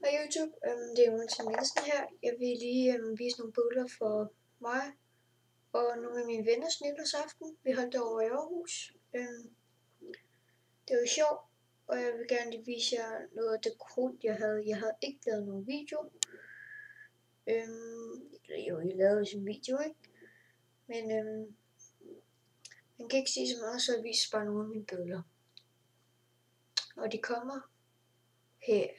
Hej YouTube, det er Jonathan Nielsen her. Jeg vil lige vise nogle billeder for mig og nogle af mine venners nytårsaften. Vi holdt det over i Aarhus. Det var sjovt, og jeg vil gerne lige vise jer noget af det krudt, jeg havde. Jeg havde ikke lavet nogen video. Jeg lavede sådan en video, ikke? Men man kan ikke sige så meget, så jeg viser bare nogle af mine billeder. Og de kommer her.